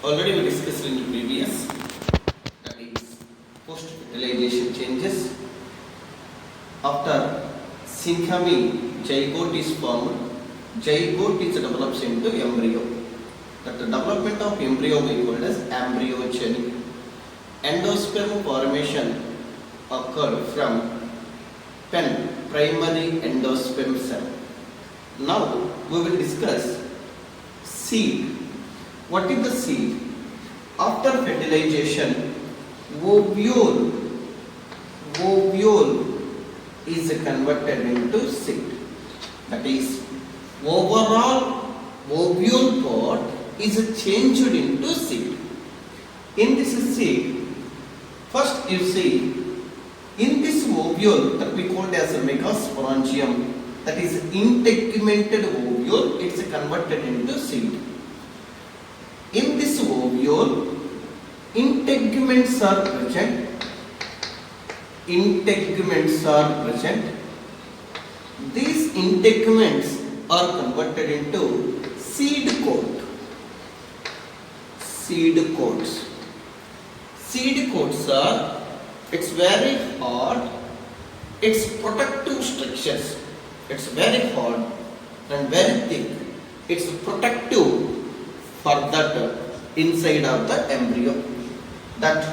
Already we discussed in the previous, that is post-fertilization changes. After synchrony, zygote is formed. Zygote is develops into embryo. That the development of embryo we call as embryogeny. Endosperm formation occurred from primary endosperm cell. Now we will discuss seed. What is the seed? After fertilization, ovule is converted into seed. That is, overall ovule pod is changed into seed. In this seed, first you see, in this ovule that we called as a megasporangium, that is integumented ovule, it's converted into seed. In this ovule, integuments are present. These integuments are converted into seed coat. Seed coats are, it's very hard, it's protective structures. It's very hard and very thick. It's protective for that inside of the embryo. That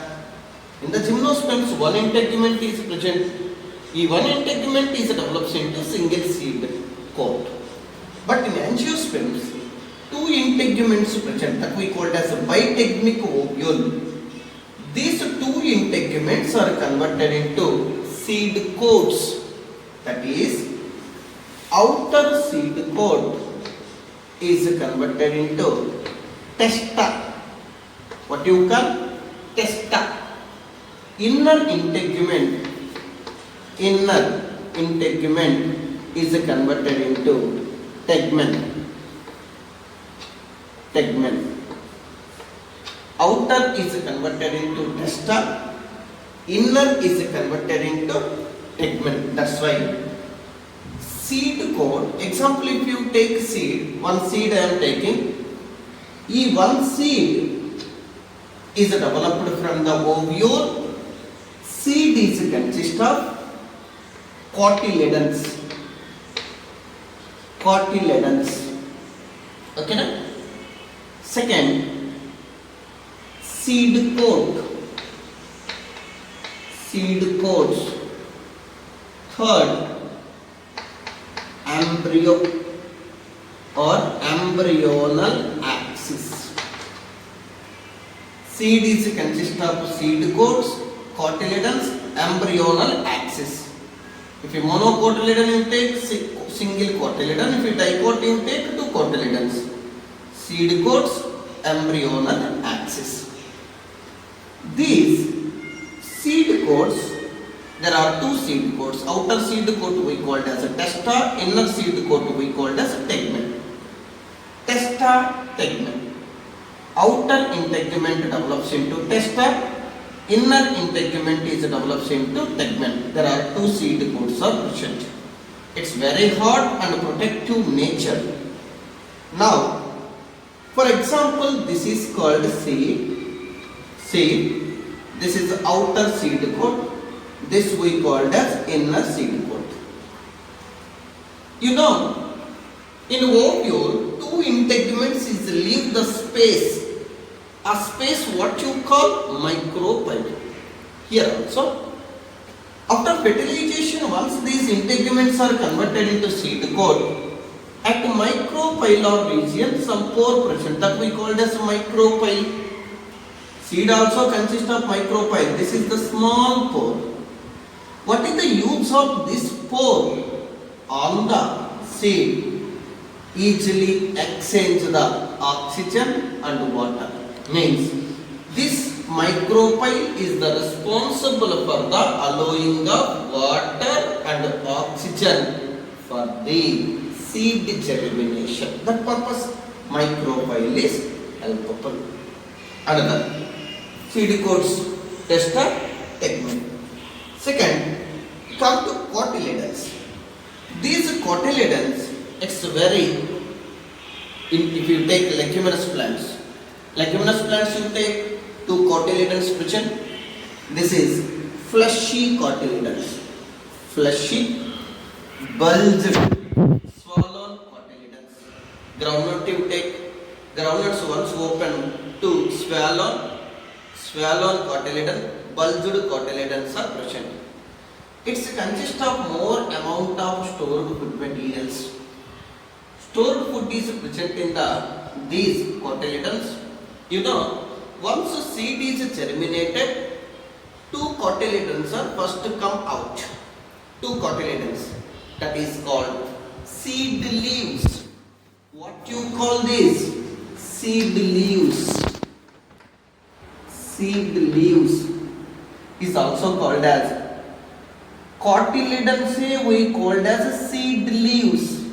in the gymnosperms one integument is present. This one integument is develops into single seed coat. But in angiosperms, two integuments present that we call as a bitegmic ovule. These two integuments are converted into seed coats. That is, outer seed coat is converted into testa. What you call? Testa. Inner integument is converted into tegmen. Outer is converted into testa. Inner is converted into tegmen. That's why seed coat, example, if you take seed, one seed I am taking, one seed is developed from the ovule. Seed is consist of cotyledons. Okay na? Second, seed coats. Third, embryo or embryonal axis. Seed is consist of seed coats, cotyledons, embryonal axis. If you monocotyledon you take single cotyledon, if you dicot you take two cotyledons. Seed coats, embryonal axis. These seed coats, there are two seed coats. Outer seed coat we called as a testa, inner seed coat we called as a tegmen. Testa, tegmen. Outer integument develops into testa, inner integument is develops into tegmen. There are two seed coats are present. It's very hard and protective nature. Now, for example, this is called seed. This is outer seed coat. This we called as inner seed coat. You know, in ovule, two integuments is leave the space. A space what you call micropyle. Here also, after fertilization, once these integuments are converted into seed coat, at micropylar region some pore present that we called as micropyle. Seed also consists of micropyle. This is the small pore. What is the use of this pore on the seed? Easily exchange the oxygen and water. Means this micropyle is the responsible for the allowing of water and oxygen for the seed germination. That purpose micropyle is helpful. Another seed coats, testa, tegmen. Second, come to cotyledons. These cotyledons, it's very, if you take leguminous plants, Leguminous plants you take two cotyledons present. This is fleshy cotyledons. Fleshy, bulged, swollen cotyledons. Groundnut you take. Groundnuts once open to swollen cotyledon, bulged cotyledons are present. It consists of more amount of stored food materials. Stored food is present in these cotyledons. You know, once a seed is germinated, two cotyledons are first to come out. Two cotyledons. That is called seed leaves. What you call this? Seed leaves. Seed leaves is also called as cotyledons. We called as seed leaves.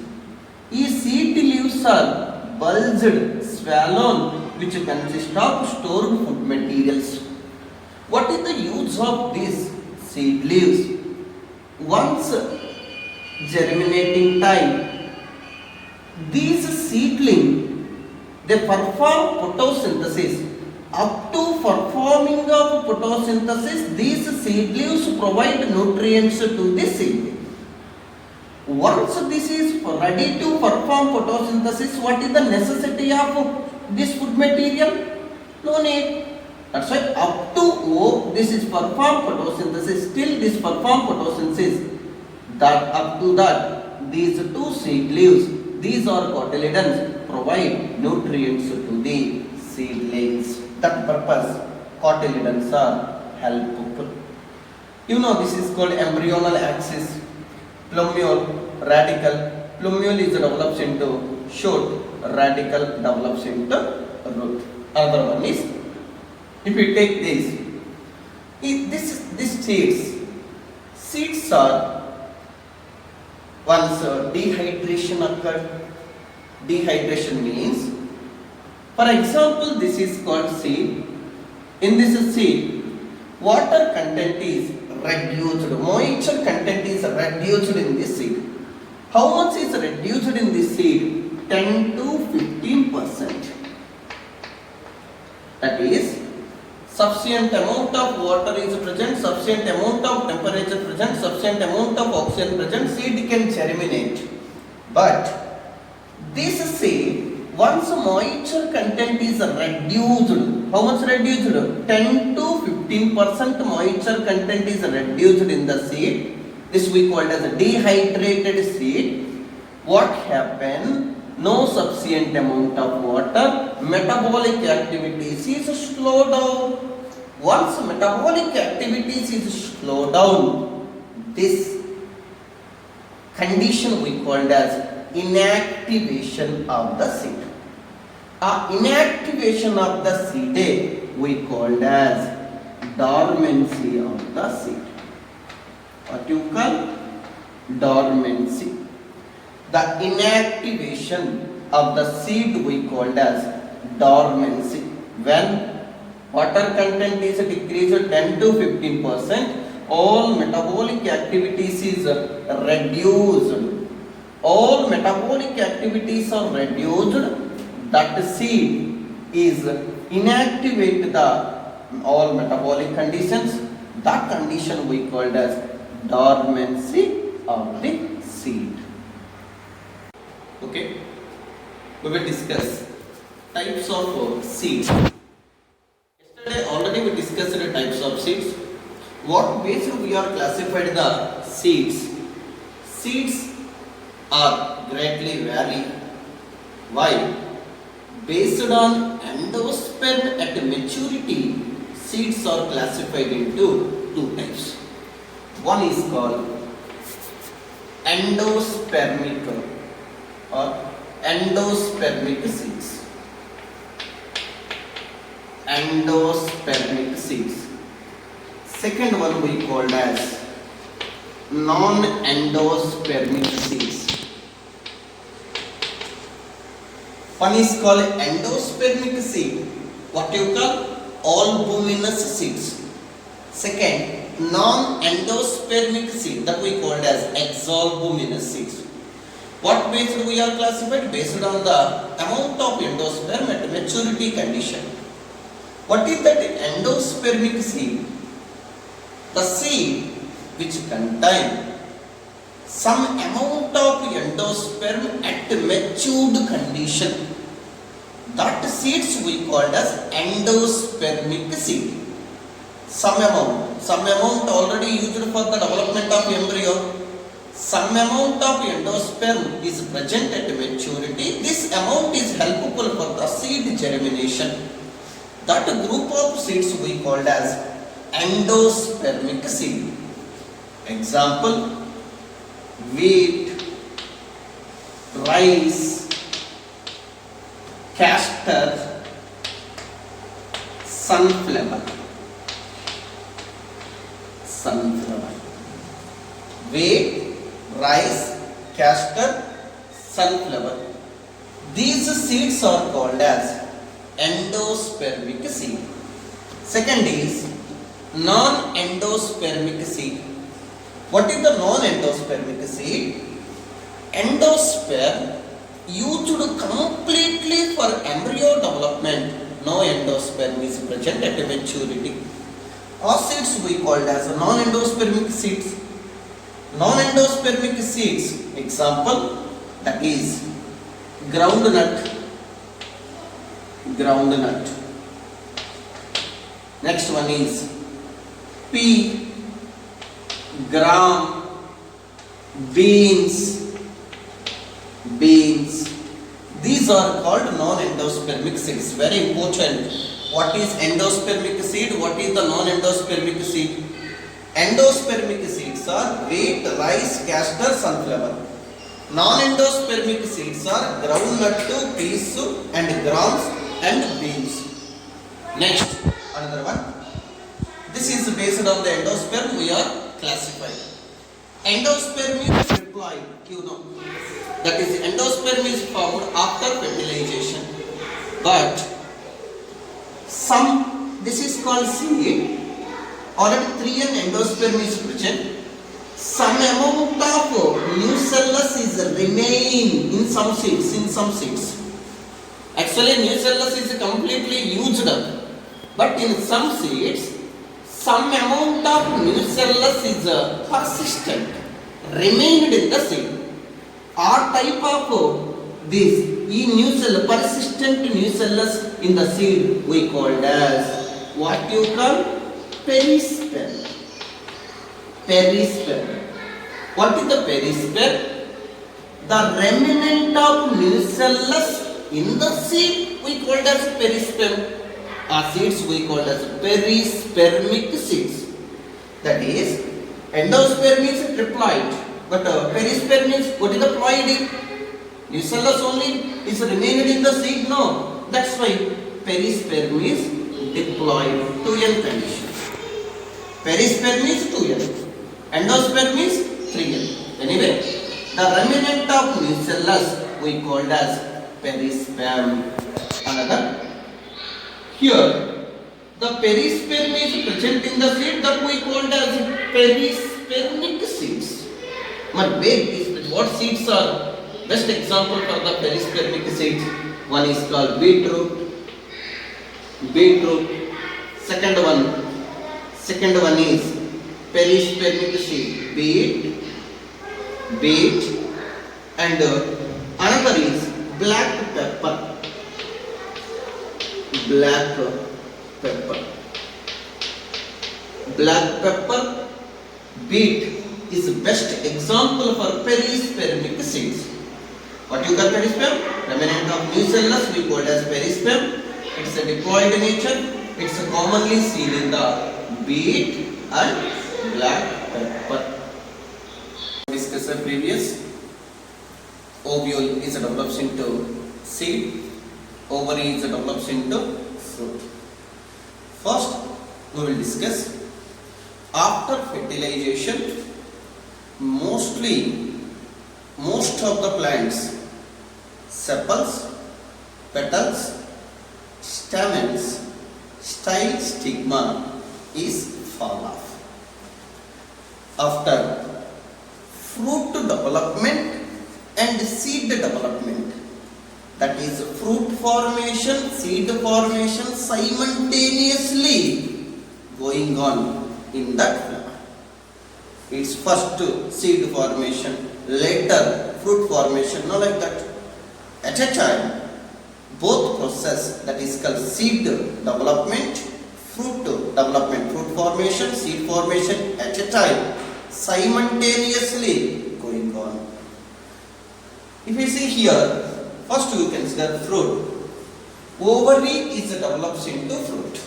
These seed leaves are bulged, swollen, which consist of stored food materials. What is the use of these seed leaves? Once germinating time, these seedling they perform photosynthesis. Up to performing of photosynthesis, these seed leaves provide nutrients to the seed. Once this is ready to perform photosynthesis, what is the necessity of this food material? No need. That's why up to this is perform photosynthesis, till this perform photosynthesis, that up to that, these two seed leaves, these are cotyledons, provide nutrients to the seedlings. That purpose, cotyledons are helpful. You know, this is called embryonal axis. Plumule, radical. Plumule is develops into shoot, radical develops into root. Another one is, if you take this seeds are once dehydration occurred. Dehydration means, for example, this is called seed. In this seed, water content is reduced, moisture content is reduced in this seed. How much is reduced in this seed? 10 to 15%. That is, sufficient amount of water is present, sufficient amount of temperature present, sufficient amount of oxygen present, seed can germinate. But this seed, once moisture content is reduced, how much reduced? 10 to 15% moisture content is reduced in the seed. This we call as a dehydrated seed. What happened? No sufficient amount of water, metabolic activities is slowed down. Once metabolic activities is slowed down, this condition we called as inactivation of the seed. Inactivation of the seed we called as dormancy of the seed. What you call? Dormancy. The inactivation of the seed we called as dormancy. When water content is decreased 10 to 15%, all metabolic activities is reduced. All metabolic activities are reduced. That seed is inactivate the all metabolic conditions. That condition we called as dormancy of the seed. Okay, we will discuss types of seeds. Yesterday already we discussed the types of seeds. What basis we are classified the seeds? Seeds are greatly vary. Why? Based on endosperm at maturity, seeds are classified into two types. One is called endospermic or endospermic seeds. Endospermic seeds. Second one we called as non-endospermic seeds. One is called endospermic seed. What you call? Albuminous seeds. Second, non-endospermic seed that we called as exalbuminous seeds. What based we are classified? Based on the amount of endosperm at maturity condition. What is that endospermic seed? The seed which contain some amount of endosperm at matured condition. That seeds we called as endospermic seed. Some amount already used for the development of embryo. Some amount of endosperm is present at maturity. This amount is helpful for the seed germination. That group of seeds we called as endospermic seed. Example: wheat, rice, castor, sunflower. Wheat, rice, castor, sunflower. These seeds are called as endospermic seed. Second is non-endospermic seed. What is the non-endospermic seed? Endosperm used completely for embryo development. No endosperm is present at maturity. All seeds we called as non-endospermic seeds. Non-endospermic seeds, example, that is groundnut. Next one is pea, gram, beans. These are called non-endospermic seeds. Very important. What is endospermic seed? What is the non-endospermic seed? Endospermic seeds are wheat, rice, castor, sunflower. Non-endospermic seeds are groundnut, peas, and grams and beans. Next, another one. This is based on the endosperm we are classified. Endosperm is diploid, That is, endosperm is formed after fertilization. But this is called seed. Already 3N endosperm is present. Some amount of nucellus is remain in some seeds. Actually, nucellus is completely used up. But in some seeds, some amount of nucellus is persistent, remained in the seed. Our type of this persistent nucellus in the seed we called as what you call perisperm. What is the perisperm? The remnant of nucellus in the seed we called as perisperm. Our seeds we called as perispermic seeds. That is, endosperm is triploid, but perisperm is, what is the ploid? Nucellus only is remained in the seed? No. That's why perisperm is diploid, 2N condition. Perisperm is 2N. Endosperm is 3N. Anyway, the remnant of nucellus we called as perisperm. Another. Here, the perisperm is present in the seed that we called as perispermic seeds. But what seeds are best example for the perispermic seeds? One is called beetroot. Second one is perispermic seed, beet, and another is black pepper. Black pepper, beet is best example for perispermic seeds. What you call perisperm? Remnant of nucellus we call as perisperm. It's a diploid nature. It's commonly seen in the beet and black pepper. Discuss the previous. Ovule is develops into seed. Ovary is develops into fruit. First, we will discuss after fertilization. Most of the plants, sepals, petals, stamens, style, stigma is fall off. After fruit development and and seed development. That is fruit formation, seed formation simultaneously going on in that flower. It's first seed formation, later fruit formation, not like that. At a time, both process, that is called seed development, fruit development, fruit formation, seed formation at a time, simultaneously going on. If you see here, first you consider fruit. Ovary is developed into fruit.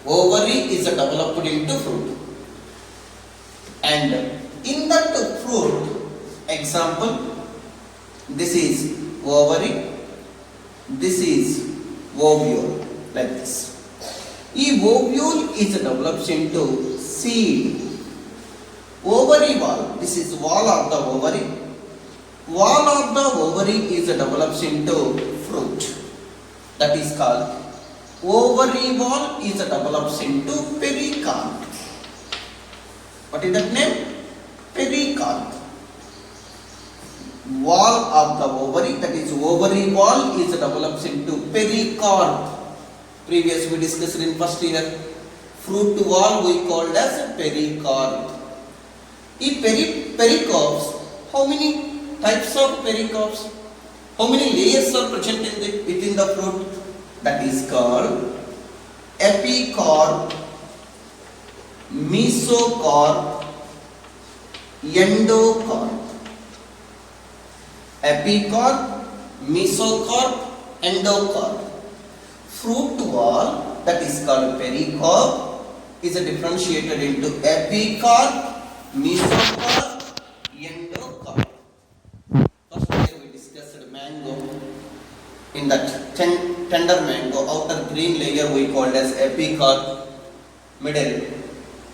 Ovary is developed into fruit. And in that fruit, example, this is ovary, this is ovule, like this. This ovule is developed into seed. Ovary wall, this is wall of the ovary. Wall of the ovary is developed into fruit. That is called ovary wall is developed into pericarp. What is that name? Pericarp. Wall of the ovary, that is ovary wall is developed into pericarp. Previous we discussed in first year. Fruit wall we called as pericarp. In pericarps, how many types of pericarps? How many layers are present within the fruit? That is called epicarp, mesocarp, endocarp. Epicarp, mesocarp, endocarp. Fruit wall, that is called pericarp, is differentiated into epicarp, mesocarp, endocarp. First year we discussed mango. In that tender mango, outer green layer we called as epicarp, middle,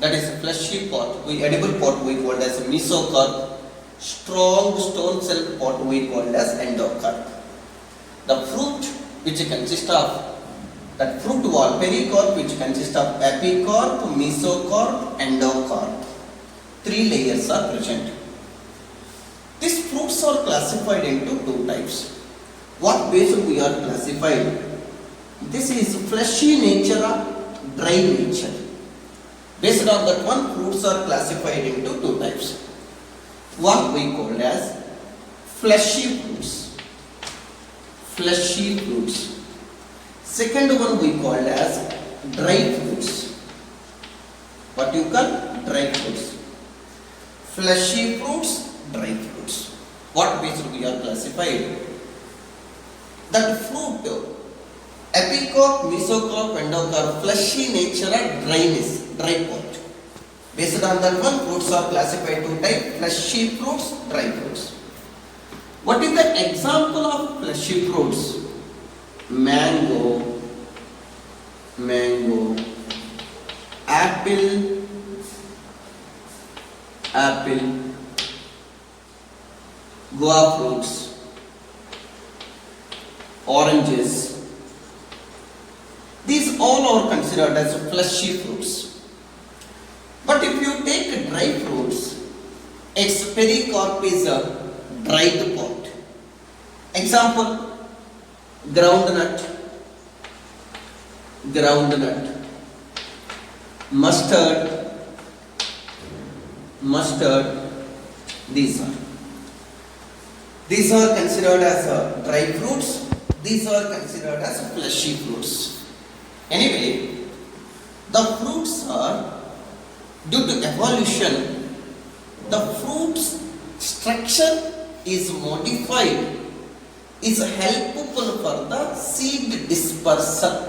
that is fleshy part, edible part we called as mesocarp, strong stone cell part we called as endocarp. The fruit which consists of that fruit wall, pericarp, which consists of epicarp, mesocarp, endocarp. 3 layers are present. These fruits are classified into 2 types. What basis we are classified? This is fleshy nature or dry nature. Based on that one, fruits are classified into 2 types. One we call as fleshy fruits. Fleshy fruits. Second one we call as dry fruits. What you call? Dry fruits. Fleshy fruits, dry fruits. What basis we are classified? That fruit, epicarp, mesocarp, endocarp, fleshy nature and dryness, dry part. Based on that one, fruits are classified 2 types, fleshy fruits, dry fruits. What is the example of fleshy fruits? Mango, apple, guava fruits, oranges. These all are considered as fleshy fruits. But if you take dry fruits, its pericarp is a dried part. Example, groundnut, mustard, these are considered as dry fruits. These are considered as fleshy fruits. Anyway, the fruits are, due to evolution, the fruit's structure is modified, is helpful for the seed dispersal.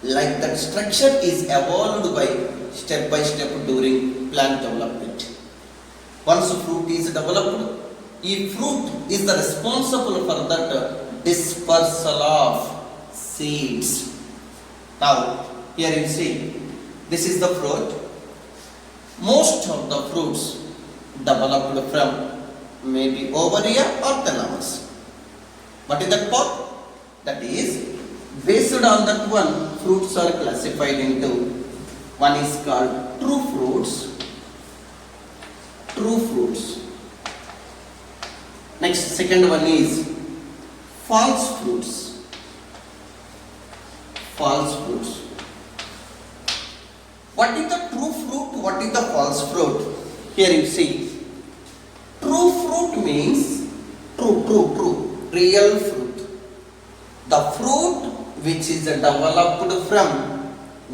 Like that structure is evolved by step during plant development. Once fruit is developed, fruit is the responsible for that dispersal of seeds. Now, here you see, this is the fruit. Most of the fruits developed from maybe ovary or thalamus. What is that part? That is, based on that one, fruits are classified into, one is called true fruits, Next, second one is false fruits. False fruits. What is the true fruit? What is the false fruit? Here you see. True fruit means true, real fruit. The fruit which is developed from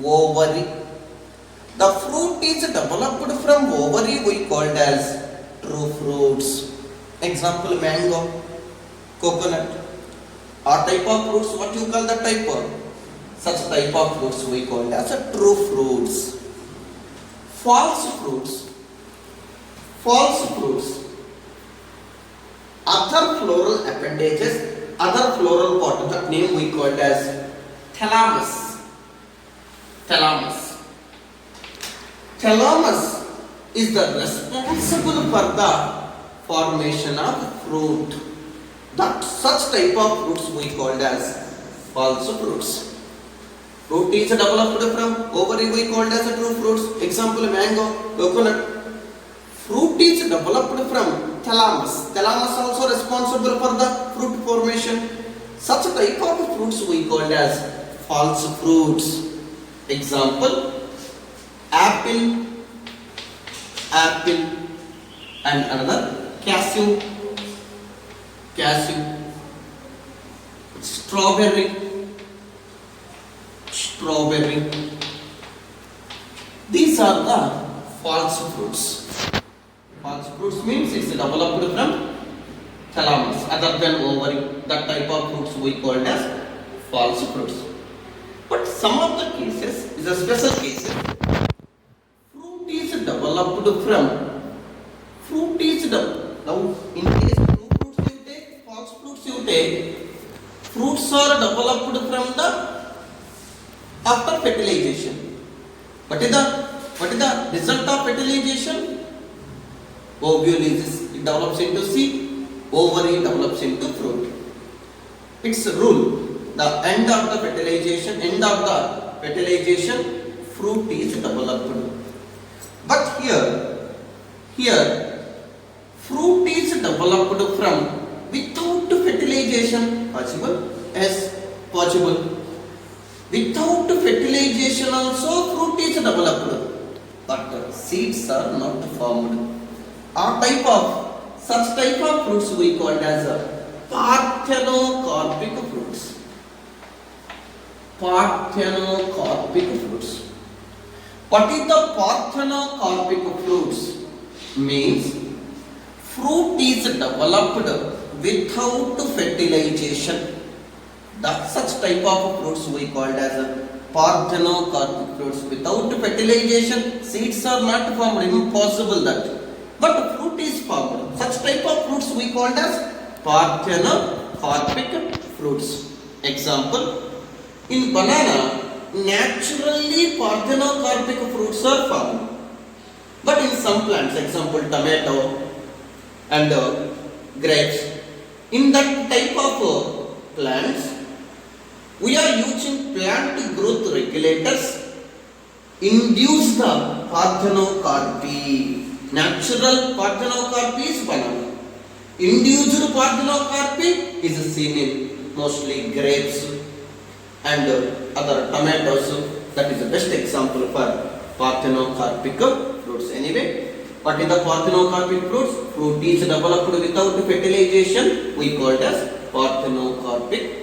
ovary. The fruit is developed from ovary, we called as true fruits. Example, mango, coconut. Or type of fruits, what you call the type of? Such type of fruits we call as a true fruits. False fruits. False fruits. Other floral appendages, other floral part, that name we call as thalamus. Thalamus. Thalamus is the responsible for the formation of fruit. That such type of fruits we called as false fruits. Fruit is developed from ovary, we called as a true fruits. Example, mango, coconut. Fruit is developed from thalamus. Thalamus also responsible for the fruit formation. Such type of fruits we called as false fruits. Example, apple, and another cashew, strawberry. These are the false fruits. False fruits means it's developed from thalamus other than ovary. That type of fruits we called as false fruits. But some of the cases is a special case. Fruit is developed from. Now in case true fruits you take, false fruits you take. Fruits are developed from the after fertilization. What is the result of fertilization? Ovule develops into seed, ovary develops into fruit. It's a rule. The end of the fertilization, fruit is developed. But here, fruit is developed from without fertilization. Possible? Yes, possible. Without fertilization also fruit is developed, but seeds are not formed. Such type of fruits we call as parthenocarpic fruits. Parthenocarpic fruits. What is the parthenocarpic fruits? Means fruit is developed without fertilization. Such type of fruits we called as parthenocarpic fruits. Without fertilization, seeds are not formed. Impossible that. But fruit is formed. Such type of fruits we called as parthenocarpic fruits. Example, in banana, naturally parthenocarpic fruits are formed. But in some plants, example tomato and grapes, in that type of plants, we are using plant growth regulators, induce the parthenocarpy. Natural parthenocarpy is banana. Induced parthenocarpy is seen in mostly grapes and other tomatoes. That is the best example for parthenocarpic fruits. Anyway, what is the parthenocarpic fruits? Fruit is developed without fertilization. We call it as parthenocarpic